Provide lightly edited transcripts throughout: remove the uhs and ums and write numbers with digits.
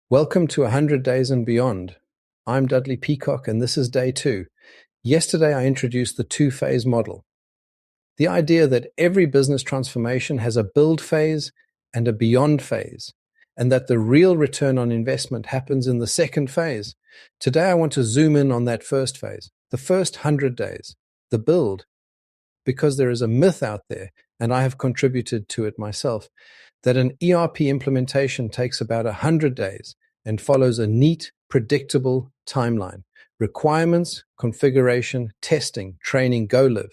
Welcome to 100 Days and Beyond. I'm Dudley Peacock, and this is day 2. Yesterday, I introduced the two-phase model. The idea that every business transformation has a build phase and a beyond phase, and that the real return on investment happens in the second phase. Today, I want to zoom in on that first phase, the first 100 days, the build, because there is a myth out there, and I have contributed to it myself, that an ERP implementation takes about 100 days and follows a neat, predictable timeline. Requirements, configuration, testing, training, go live.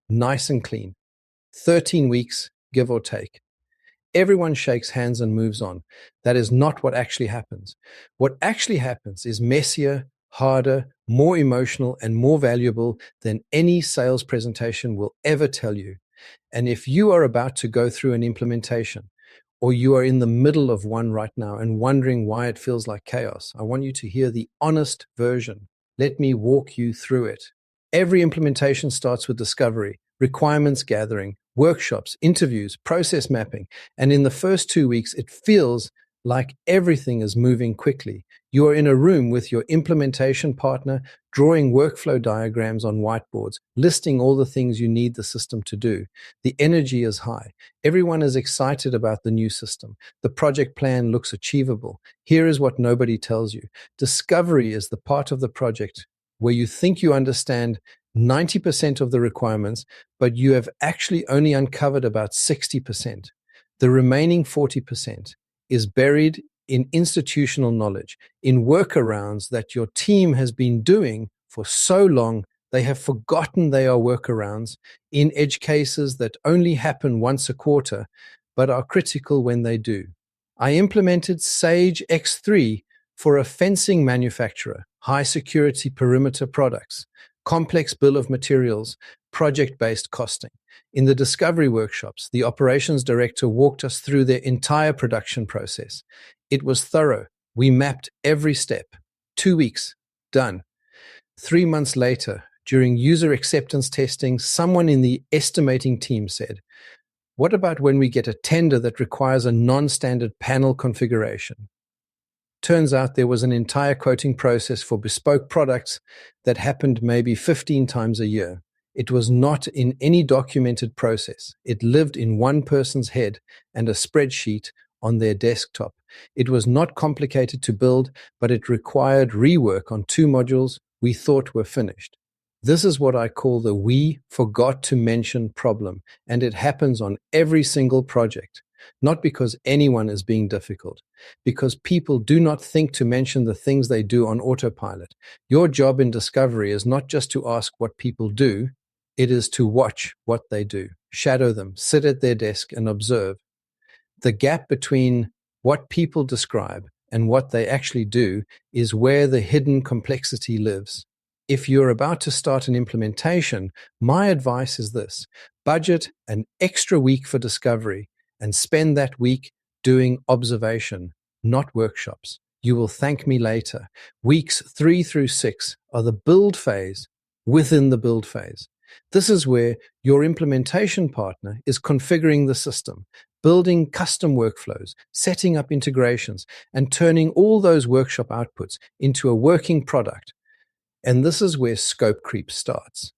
Nice and clean. 13 weeks, give or take. Everyone shakes hands and moves on. That is not what actually happens. What actually happens is messier, harder, more emotional, and more valuable than any sales presentation will ever tell you. And if you are about to go through an implementation, or you are in the middle of one right now and wondering why it feels like chaos, I want you to hear the honest version. Let me walk you through it. Every implementation starts with discovery, requirements gathering, workshops, interviews, process mapping, and in the first 2 weeks, it feels like everything is moving quickly. You are in a room with your implementation partner, drawing workflow diagrams on whiteboards, listing all the things you need the system to do. The energy is high. Everyone is excited about the new system. The project plan looks achievable. Here is what nobody tells you. Discovery is the part of the project where you think you understand 90% of the requirements, but you have actually only uncovered about 60%. The remaining 40% is buried in institutional knowledge, in workarounds that your team has been doing for so long they have forgotten they are workarounds, in edge cases that only happen once a quarter, but are critical when they do. I implemented Sage X3 for a fencing manufacturer, high security perimeter products, complex bill of materials, project-based costing. In the discovery workshops, the operations director walked us through their entire production process. It was thorough. We mapped every step. 2 weeks, done. 3 months later, during user acceptance testing, someone in the estimating team said, "What about when we get a tender that requires a non-standard panel configuration?" Turns out there was an entire quoting process for bespoke products that happened maybe 15 times a year. It was not in any documented process. It lived in one person's head and a spreadsheet on their desktop. It was not complicated to build, but it required rework on 2 modules we thought were finished. This is what I call the "we forgot to mention" problem, and it happens on every single project. Not because anyone is being difficult, because people do not think to mention the things they do on autopilot. Your job in discovery is not just to ask what people do, it is to watch what they do, shadow them, sit at their desk and observe. The gap between what people describe and what they actually do is where the hidden complexity lives. If you're about to start an implementation, my advice is this: budget an extra week for discovery and spend that week doing observation, not workshops. You will thank me later. Weeks 3 through 6 are the build phase within the build phase. This is where your implementation partner is configuring the system, building custom workflows, setting up integrations, and turning all those workshop outputs into a working product. And this is where scope creep starts.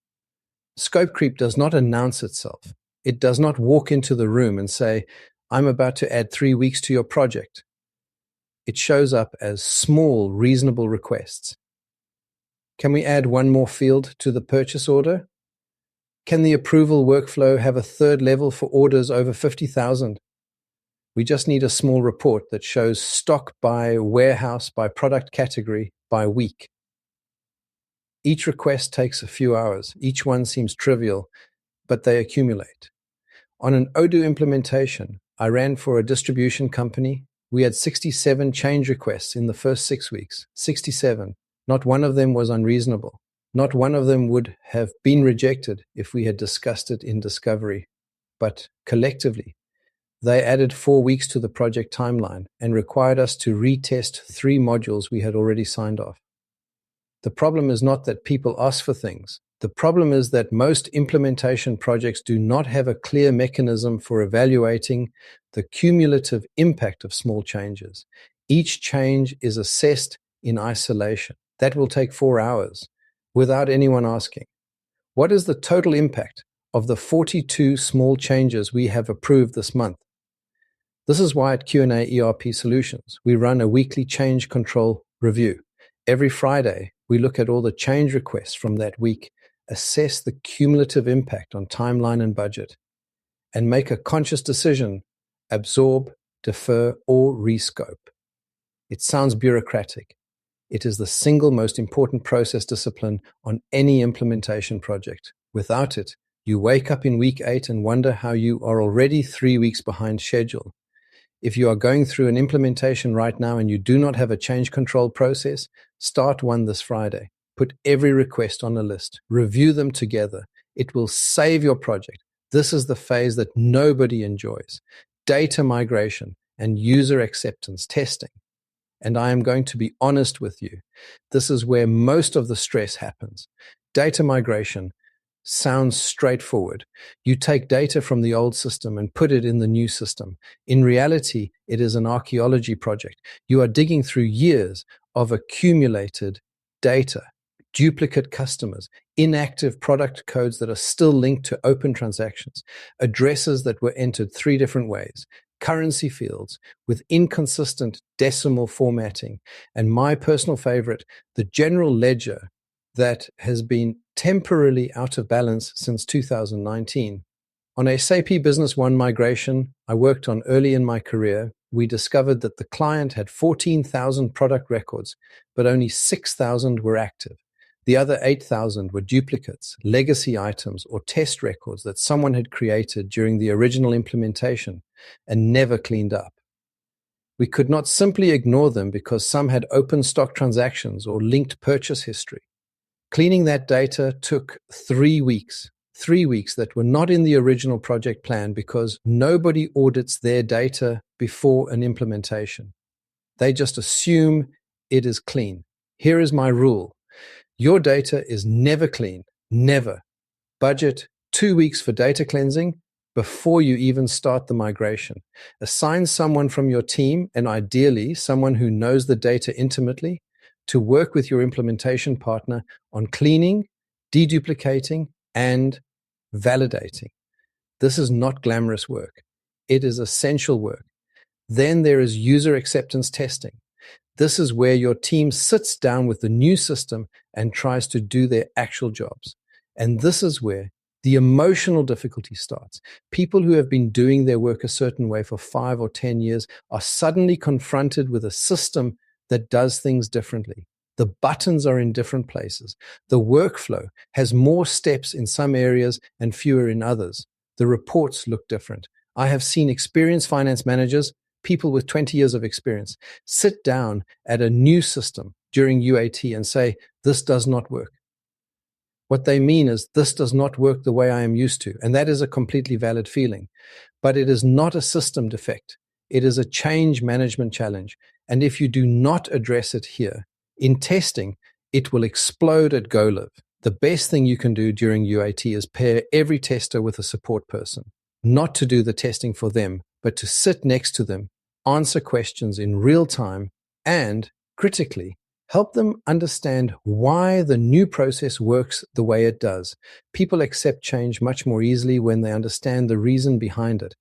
Scope creep does not announce itself. It does not walk into the room and say, "I'm about to add 3 weeks to your project." It shows up as small, reasonable requests. Can we add one more field to the purchase order? Can the approval workflow have a third level for orders over 50,000? We just need a small report that shows stock by warehouse, by product category, by week. Each request takes a few hours. Each one seems trivial, but they accumulate. On an Odoo implementation I ran for a distribution company, we had 67 change requests in the first 6 weeks. 67. Not one of them was unreasonable. Not one of them would have been rejected if we had discussed it in discovery. But collectively, they added 4 weeks to the project timeline and required us to retest 3 modules we had already signed off. The problem is not that people ask for things. The problem is that most implementation projects do not have a clear mechanism for evaluating the cumulative impact of small changes. Each change is assessed in isolation. That will take 4 hours without anyone asking. What is the total impact of the 42 small changes we have approved this month? This is why at Q&A ERP Solutions, we run a weekly change control review. Every Friday, we look at all the change requests from that week, assess the cumulative impact on timeline and budget, and make a conscious decision, absorb, defer, or rescope. It sounds bureaucratic. It is the single most important process discipline on any implementation project. Without it, you wake up in week 8 and wonder how you are already 3 weeks behind schedule. If you are going through an implementation right now and you do not have a change control process, start one this Friday. Put every request on a list. Review them together. It will save your project. This is the phase that nobody enjoys. Data migration and user acceptance testing. And I am going to be honest with you. This is where most of the stress happens. Data migration sounds straightforward. You take data from the old system and put it in the new system. In reality, it is an archaeology project. You are digging through years of accumulated data, duplicate customers, inactive product codes that are still linked to open transactions, addresses that were entered 3 different ways, currency fields with inconsistent decimal formatting, and my personal favorite, the general ledger that has been temporarily out of balance since 2019. On a SAP Business One migration I worked on early in my career, we discovered that the client had 14,000 product records, but only 6,000 were active. The other 8,000 were duplicates, legacy items, or test records that someone had created during the original implementation and never cleaned up. We could not simply ignore them because some had open stock transactions or linked purchase history. Cleaning that data took 3 weeks. 3 weeks that were not in the original project plan because nobody audits their data before an implementation. They just assume it is clean. Here is my rule. Your data is never clean. Never. Budget 2 weeks for data cleansing before you even start the migration. Assign someone from your team, and ideally someone who knows the data intimately, to work with your implementation partner on cleaning, deduplicating, and validating. This is not glamorous work. It is essential work. Then there is user acceptance testing. This is where your team sits down with the new system and tries to do their actual jobs. And this is where the emotional difficulty starts. People who have been doing their work a certain way for 5 or 10 years are suddenly confronted with a system that does things differently. The buttons are in different places. The workflow has more steps in some areas and fewer in others. The reports look different. I have seen experienced finance managers, people with 20 years of experience, sit down at a new system during UAT and say, this does not work. What they mean is, this does not work the way I am used to. And that is a completely valid feeling. But it is not a system defect. It is a change management challenge. And if you do not address it here, in testing, it will explode at go live. The best thing you can do during UAT is pair every tester with a support person, not to do the testing for them, but to sit next to them, answer questions in real time, and, critically, help them understand why the new process works the way it does. People accept change much more easily when they understand the reason behind it.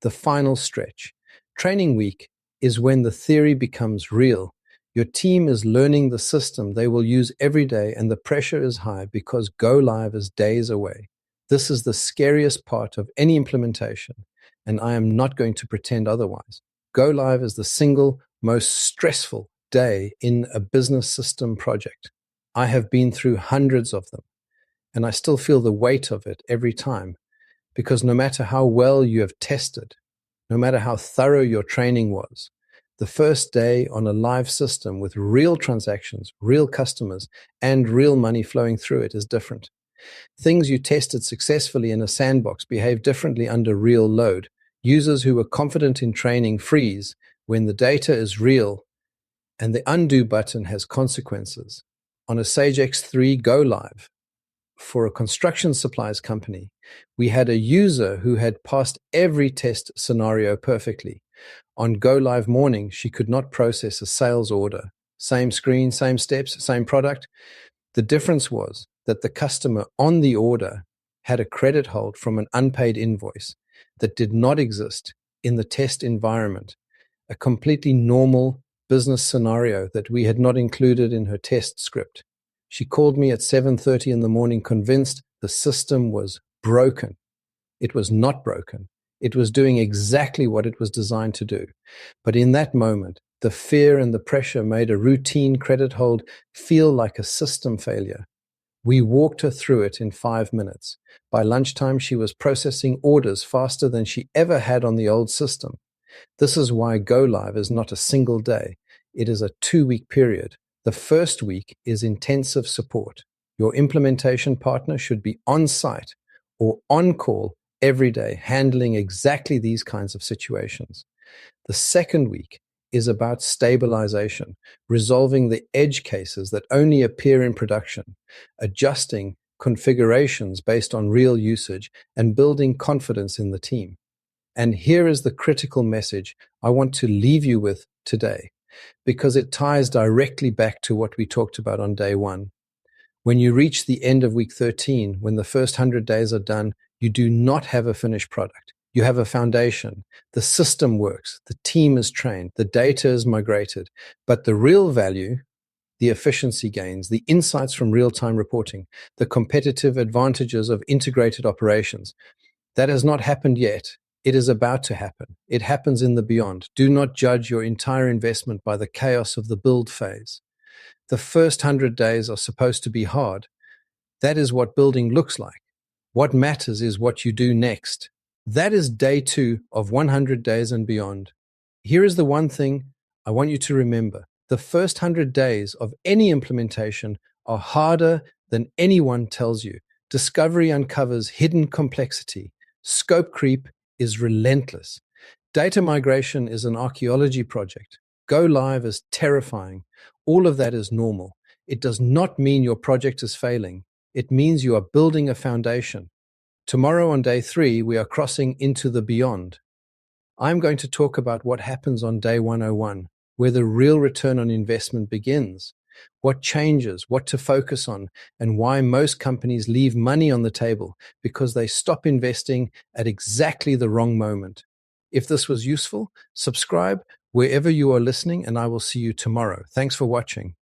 The final stretch. Training week is when the theory becomes real. Your team is learning the system they will use every day, and the pressure is high because go live is days away. This is the scariest part of any implementation, and I am not going to pretend otherwise. Go live is the single most stressful day in a business system project. I have been through hundreds of them, and I still feel the weight of it every time, because no matter how well you have tested, no matter how thorough your training was, the first day on a live system with real transactions, real customers, and real money flowing through it is different. Things you tested successfully in a sandbox behave differently under real load. Users who were confident in training freeze when the data is real, and the undo button has consequences. On a Sage X3 Go Live for a construction supplies company, we had a user who had passed every test scenario perfectly, On go live morning, she could not process a sales order. Same screen, same steps, same product. The difference was that the customer on the order had a credit hold from an unpaid invoice that did not exist in the test environment, a completely normal business scenario that we had not included in her test script. She called me at 7:30 in the morning, convinced the system was broken. It was not broken. It was doing exactly what it was designed to do. But in that moment, the fear and the pressure made a routine credit hold feel like a system failure. We walked her through it in 5 minutes. By lunchtime, she was processing orders faster than she ever had on the old system. This is why go live is not a single day. It is a 2-week period. The first week is intensive support. Your implementation partner should be on site or on call every day, handling exactly these kinds of situations. The second week is about stabilization, resolving the edge cases that only appear in production, adjusting configurations based on real usage, and building confidence in the team. And here is the critical message I want to leave you with today, because it ties directly back to what we talked about on day one. When you reach the end of week 13, when the first 100 days are done, you do not have a finished product. You have a foundation. The system works. The team is trained. The data is migrated. But the real value, the efficiency gains, the insights from real-time reporting, the competitive advantages of integrated operations, that has not happened yet. It is about to happen. It happens in the beyond. Do not judge your entire investment by the chaos of the build phase. The first 100 days are supposed to be hard. That is what building looks like. What matters is what you do next. That is day 2 of 100 days and beyond. Here is the one thing I want you to remember. The first 100 days of any implementation are harder than anyone tells you. Discovery uncovers hidden complexity. Scope creep is relentless. Data migration is an archaeology project. Go live is terrifying. All of that is normal. It does not mean your project is failing. It means you are building a foundation. Tomorrow on day 3, we are crossing into the beyond. I'm going to talk about what happens on day 101, where the real return on investment begins, what changes, what to focus on, and why most companies leave money on the table because they stop investing at exactly the wrong moment. If this was useful, subscribe wherever you are listening, and I will see you tomorrow. Thanks for watching.